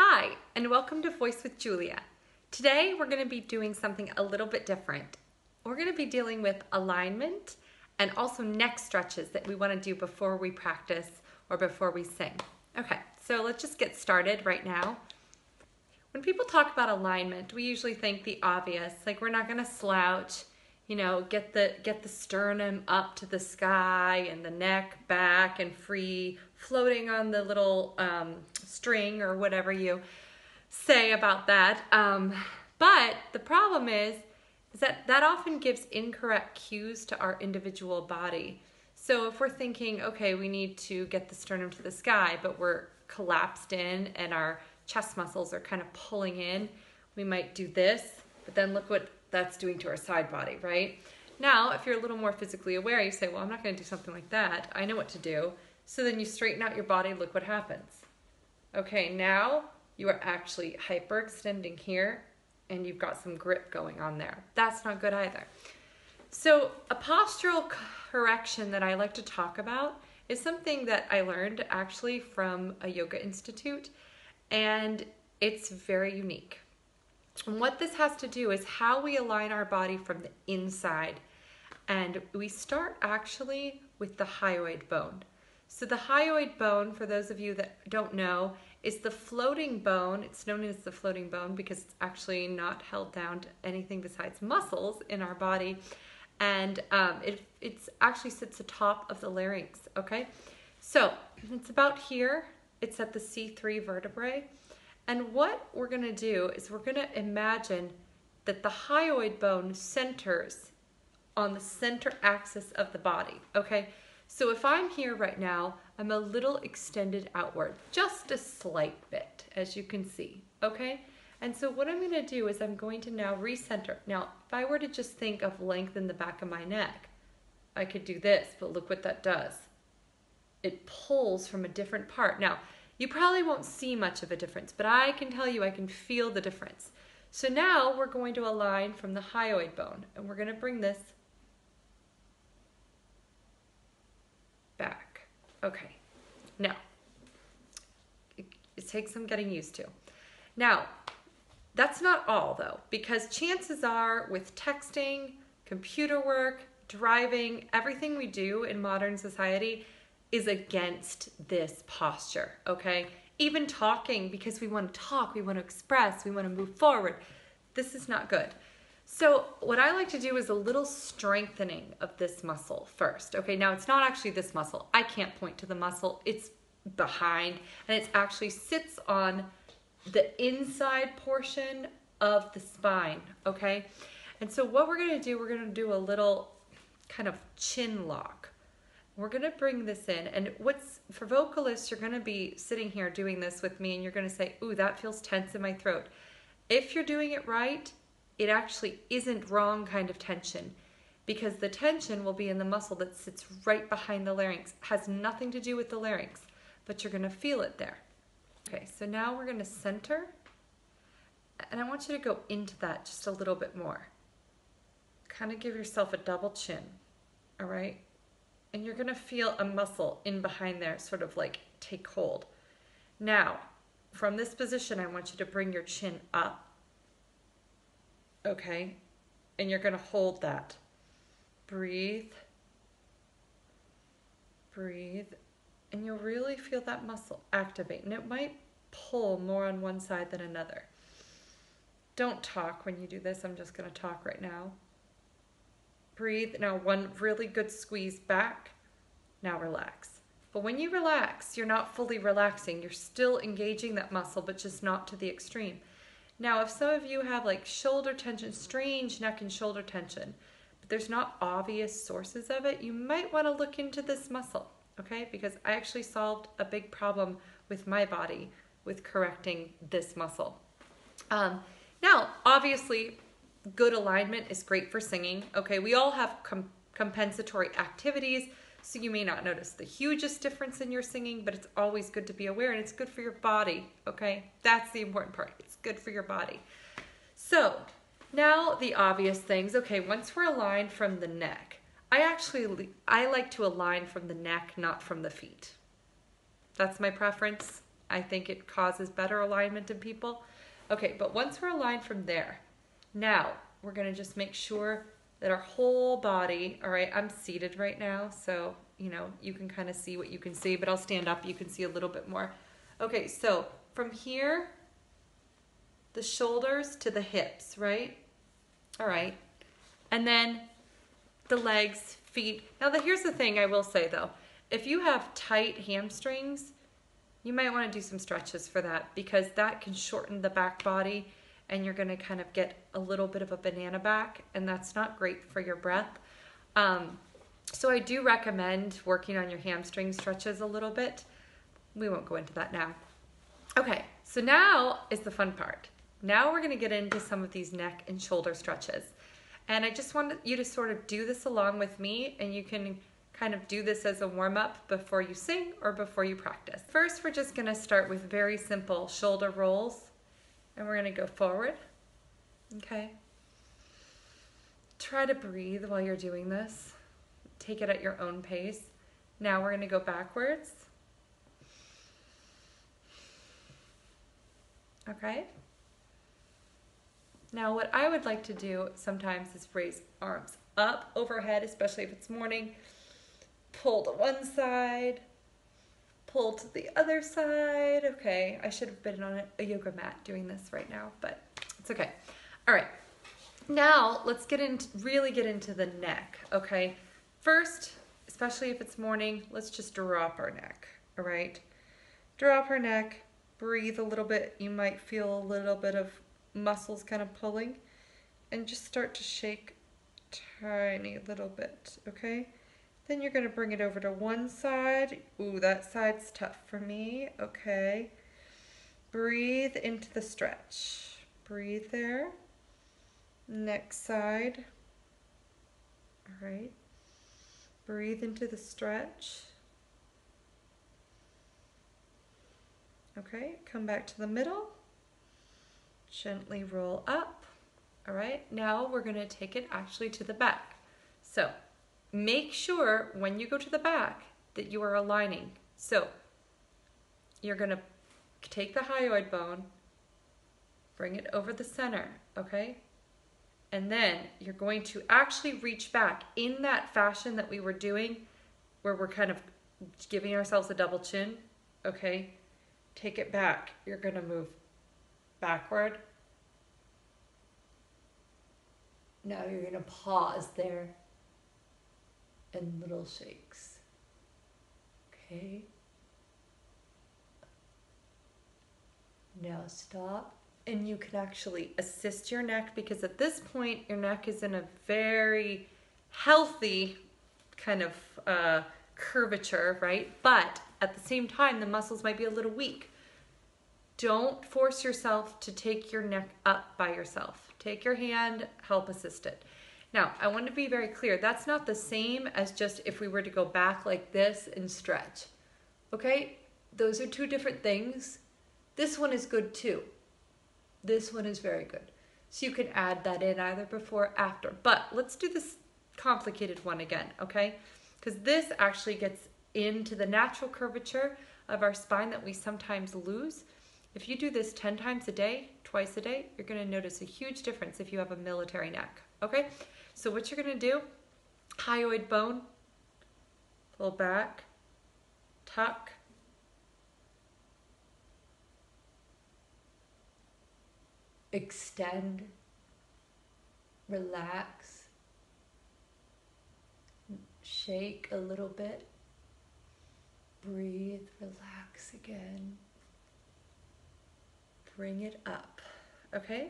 Hi, and welcome to Voice with Julia. Today we're going to be doing something a little bit different. We're going to be dealing with alignment and also neck stretches that we want to do before we practice or before we sing. Okay, so let's just get started right now. When people talk about alignment, we usually think the obvious, like we're not going to slouch, get the sternum up to the sky and the neck back and free, floating on the little string or whatever you say about that. But the problem is that often gives incorrect cues to our individual body. So if we're thinking, okay, we need to get the sternum to the sky, but we're collapsed in and our chest muscles are kind of pulling in, we might do this, but then look what that's doing to our side body, right? Now, if you're a little more physically aware, you say, well, I'm not going to do something like that. I know what to do. So then you straighten out your body, look what happens. Okay, now you are actually hyperextending here and you've got some grip going on there. That's not good either. So a postural correction that I like to talk about is something that I learned actually from a yoga institute, and it's very unique. And what this has to do is how we align our body from the inside. And we start actually with the hyoid bone. So the hyoid bone, for those of you that don't know, is the floating bone. It's known as the floating bone because it's actually not held down to anything besides muscles in our body. And it actually sits atop of the larynx, okay? So it's about here. It's at the C3 vertebrae. And what we're going to do is we're going to imagine that the hyoid bone centers on the center axis of the body, okay? So if I'm here right now, I'm a little extended outward, just a slight bit, as you can see, okay? And so what I'm going to do is I'm going to now recenter. Now, if I were to just think of lengthen the back of my neck, I could do this, but look what that does. It pulls from a different part. Now, you probably won't see much of a difference, but I can tell you I can feel the difference. So now we're going to align from the hyoid bone, and we're going to bring this back. Okay, now, it takes some getting used to. Now, that's not all though, because chances are with texting, computer work, driving, everything we do in modern society is against this posture, okay? Even talking, because we want to talk, we want to express, we want to move forward. This is not good. So what I like to do is a little strengthening of this muscle first, okay? Now it's not actually this muscle. I can't point to the muscle. It's behind, and it actually sits on the inside portion of the spine, okay? And so what we're going to do a little kind of chin lock. We're going to bring this in, and for vocalists, you're going to be sitting here doing this with me, and you're going to say, ooh, that feels tense in my throat. If you're doing it right, it actually isn't wrong kind of tension, because the tension will be in the muscle that sits right behind the larynx. It has nothing to do with the larynx, but you're going to feel it there. Okay, so now we're going to center, and I want you to go into that just a little bit more. Kind of give yourself a double chin, all right? And you're going to feel a muscle in behind there sort of like take hold. Now, from this position, I want you to bring your chin up, okay? And you're going to hold that. Breathe. Breathe. And you'll really feel that muscle activate. And it might pull more on one side than another. Don't talk when you do this. I'm just going to talk right now. Breathe. Now one really good squeeze back. Now relax. But when you relax, you're not fully relaxing. You're still engaging that muscle, but just not to the extreme. Now, if some of you have like shoulder tension, strange neck and shoulder tension, but there's not obvious sources of it, you might want to look into this muscle, okay? Because I actually solved a big problem with my body with correcting this muscle. Now, obviously, good alignment is great for singing. Okay, we all have compensatory activities, so you may not notice the hugest difference in your singing, but it's always good to be aware, and it's good for your body, okay? That's the important part. It's good for your body. So now the obvious things. Okay, once we're aligned from the neck, I like to align from the neck, not from the feet. That's my preference. I think it causes better alignment in people. Okay, but once we're aligned from there, now we're gonna just make sure that our whole body, all right, I'm seated right now, so, you know, you can kind of see what you can see, but I'll stand up, you can see a little bit more. Okay, so from here, the shoulders to the hips, right? All right, and then the legs, feet. Now, here's the thing I will say though. If you have tight hamstrings, you might want to do some stretches for that because that can shorten the back body and you're going to kind of get a little bit of a banana back, and that's not great for your breath. So I do recommend working on your hamstring stretches a little bit. We won't go into that now. Okay, so now is the fun part. Now we're going to get into some of these neck and shoulder stretches. And I just want you to sort of do this along with me, and you can kind of do this as a warm-up before you sing or before you practice. First, we're just going to start with very simple shoulder rolls, and we're going to go forward, okay? Try to breathe while you're doing this. Take it at your own pace. Now we're going to go backwards, okay? Now what I would like to do sometimes is raise arms up overhead, especially if it's morning. Pull to one side, pull to the other side. Okay, I should have been on a yoga mat doing this right now, but it's okay. All right, now let's really get into the neck, okay? First, especially if it's morning, let's just drop our neck, all right? Drop our neck, breathe a little bit. You might feel a little bit of muscles kind of pulling, and just start to shake tiny little bit, okay? Then you're going to bring it over to one side. Ooh, that side's tough for me. Okay. Breathe into the stretch. Breathe there. Next side. All right. Breathe into the stretch. Okay, come back to the middle. Gently roll up. All right, now we're going to take it actually to the back. So make sure when you go to the back that you are aligning. So you're going to take the hyoid bone, bring it over the center, okay? And then you're going to actually reach back in that fashion that we were doing, where we're kind of giving ourselves a double chin, okay? Take it back. You're going to move backward. Now you're going to pause there and little shakes. Okay. Now stop, and you can actually assist your neck, because at this point your neck is in a very healthy kind of curvature, right? But at the same time the muscles might be a little weak. Don't force yourself to take your neck up by yourself. Take your hand, help assist it. Now, I want to be very clear, that's not the same as just if we were to go back like this and stretch. Okay? Those are two different things. This one is good too. This one is very good. So you can add that in either before or after. But let's do this complicated one again, okay? Because this actually gets into the natural curvature of our spine that we sometimes lose. If you do this 10 times a day, twice a day, you're going to notice a huge difference if you have a military neck, okay? So what you're going to do, hyoid bone, pull back, tuck, extend, relax, shake a little bit, breathe, relax again, bring it up, okay?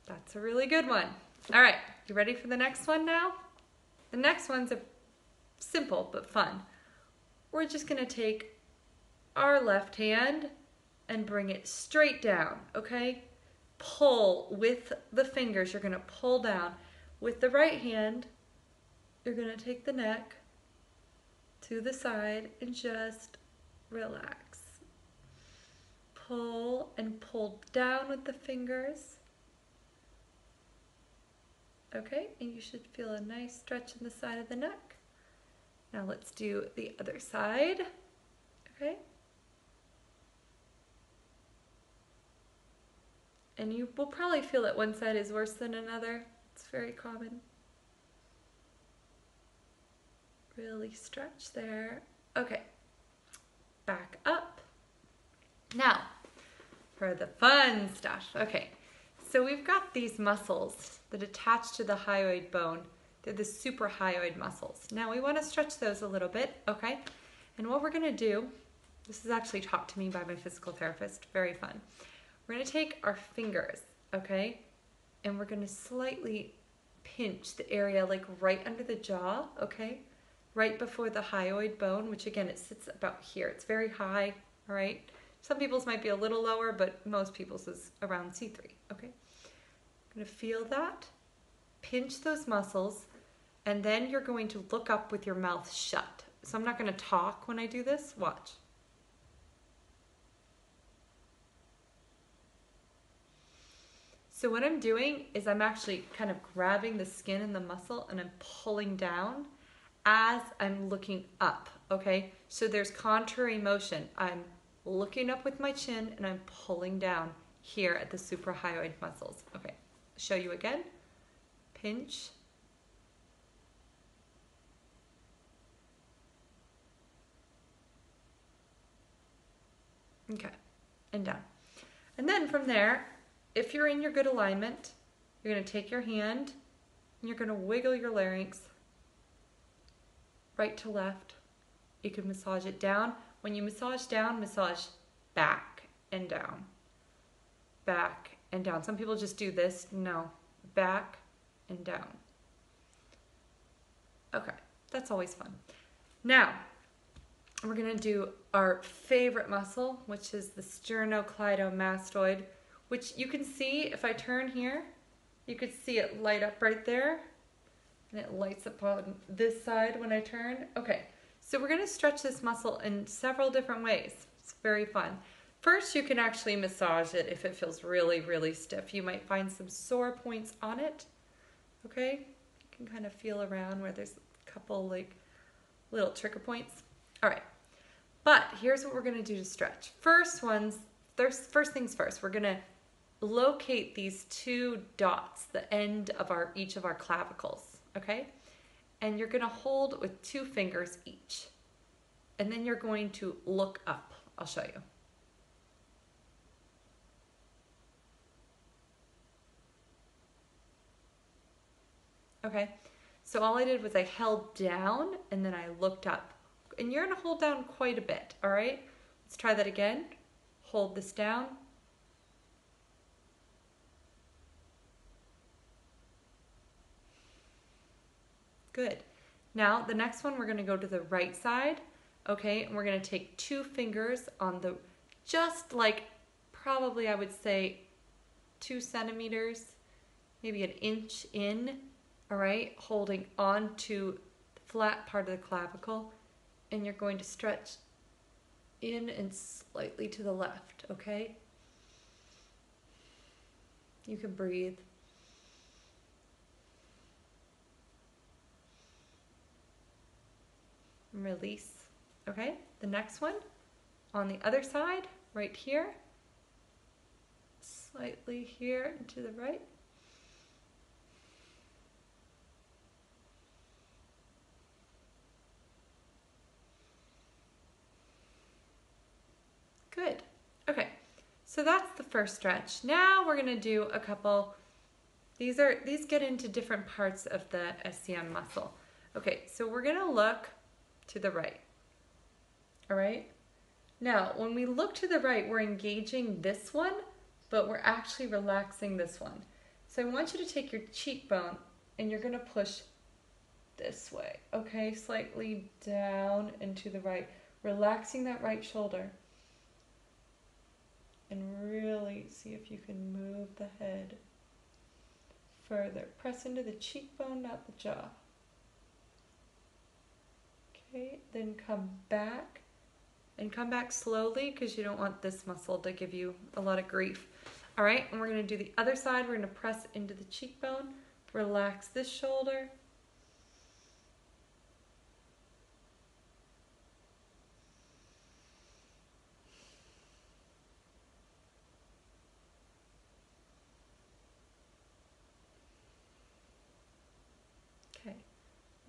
That's a really good one. All right, you ready for the next one now? The next one's simple but fun. We're just gonna take our left hand and bring it straight down, okay? Pull with the fingers, you're gonna pull down. With the right hand, you're gonna take the neck to the side and just relax. Pull and pull down with the fingers. Okay, and you should feel a nice stretch in the side of the neck. Now let's do the other side, okay? And you will probably feel that one side is worse than another. It's very common. Really stretch there. Okay, back up. Now, for the fun stuff. Okay, so we've got these muscles that attach to the hyoid bone. They're the suprahyoid muscles. Now we want to stretch those a little bit, okay? And what we're gonna do, this is actually taught to me by my physical therapist, very fun. We're gonna take our fingers, okay? And we're gonna slightly pinch the area like right under the jaw, okay? Right before the hyoid bone, which again, it sits about here. It's very high, all right? Some people's might be a little lower, but most people's is around C3, okay? I'm gonna feel that, pinch those muscles, and then you're going to look up with your mouth shut. So I'm not gonna talk when I do this, watch. So what I'm doing is I'm actually kind of grabbing the skin and the muscle and I'm pulling down as I'm looking up, okay? So there's contrary motion. I'm looking up with my chin and I'm pulling down here at the suprahyoid muscles. Okay, show you again. Pinch. Okay, and down. And then from there, if you're in your good alignment, you're gonna take your hand and you're gonna wiggle your larynx right to left. You can massage it down. When you massage down, massage back and down. Back and down. Some people just do this. No, back and down. Okay, that's always fun. Now, we're gonna do our favorite muscle, which is the sternocleidomastoid, which you can see if I turn here, you could see it light up right there. And it lights up on this side when I turn. Okay, so we're gonna stretch this muscle in several different ways. It's very fun. First, you can actually massage it if it feels really, really stiff. You might find some sore points on it, okay? You can kind of feel around where there's a couple like little trigger points. All right, but here's what we're gonna do to stretch. First things first, we're gonna locate these two dots, the end of each of our clavicles. Okay, and you're going to hold with 2 fingers each, and then you're going to look up. I'll show you. Okay, so all I did was I held down and then I looked up, and you're going to hold down quite a bit. All right, let's try that again. Hold this down. Good. Now the next one, we're going to go to the right side, okay, and we're going to take 2 fingers on the, just like probably I would say 2 centimeters, maybe an inch in, all right, holding on to the flat part of the clavicle, and you're going to stretch in and slightly to the left, okay? You can breathe. Release. Okay, the next one on the other side, right here, slightly here and to the right. Good. Okay, so that's the first stretch. Now we're going to do a couple. These get into different parts of the SCM muscle. Okay, so we're going to look to the right. All right. Now, when we look to the right, we're engaging this one, but we're actually relaxing this one. So I want you to take your cheekbone and you're going to push this way, okay? Slightly down and to the right, relaxing that right shoulder. And really see if you can move the head further. Press into the cheekbone, not the jaw. Okay, then come back, and come back slowly because you don't want this muscle to give you a lot of grief. All right, and we're going to do the other side. We're going to press into the cheekbone, relax this shoulder.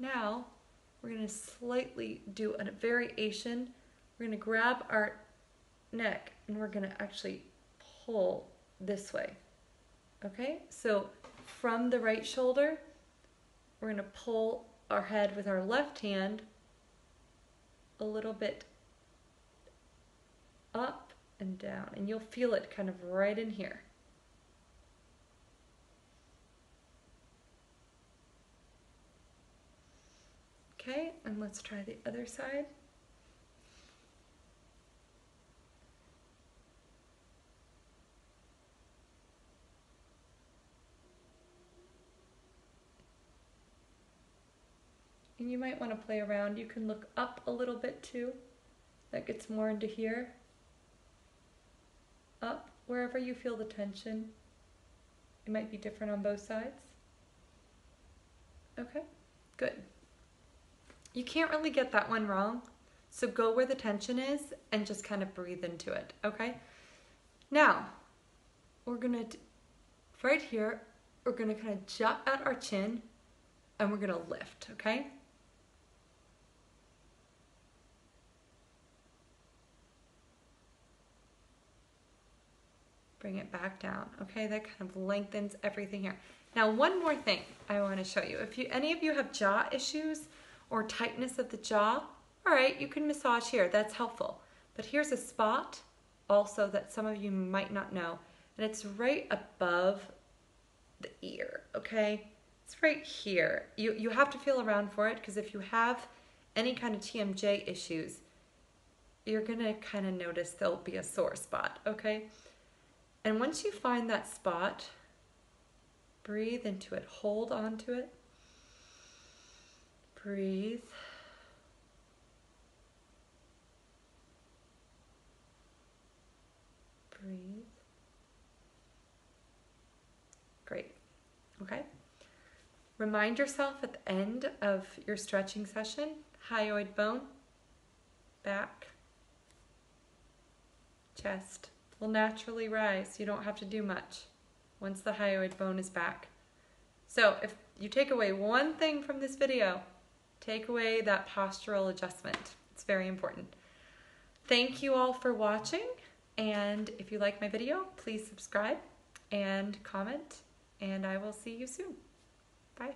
Now we're going to slightly do a variation. We're going to grab our neck and we're going to actually pull this way. Okay, so from the right shoulder, we're going to pull our head with our left hand a little bit up and down, and you'll feel it kind of right in here. Okay, and let's try the other side. And you might want to play around. You can look up a little bit too. That gets more into here. Up, wherever you feel the tension. It might be different on both sides. Okay, good. You can't really get that one wrong. So go where the tension is and just kind of breathe into it, okay? Now, we're gonna, right here, we're gonna kind of jut at our chin and we're gonna lift, okay? Bring it back down, okay? That kind of lengthens everything here. Now, one more thing I want to show you. If any of you have jaw issues or tightness of the jaw, all right, you can massage here. That's helpful. But here's a spot also that some of you might not know, and it's right above the ear, okay? It's right here. You have to feel around for it, because if you have any kind of TMJ issues, you're gonna kind of notice there'll be a sore spot, okay? And once you find that spot, breathe into it, hold on to it, breathe. Breathe. Great, okay? Remind yourself at the end of your stretching session, hyoid bone, back, chest will naturally rise. You don't have to do much once the hyoid bone is back. So if you take away one thing from this video, take away that postural adjustment. It's very important. Thank you all for watching, and if you like my video, please subscribe and comment, and I will see you soon. Bye.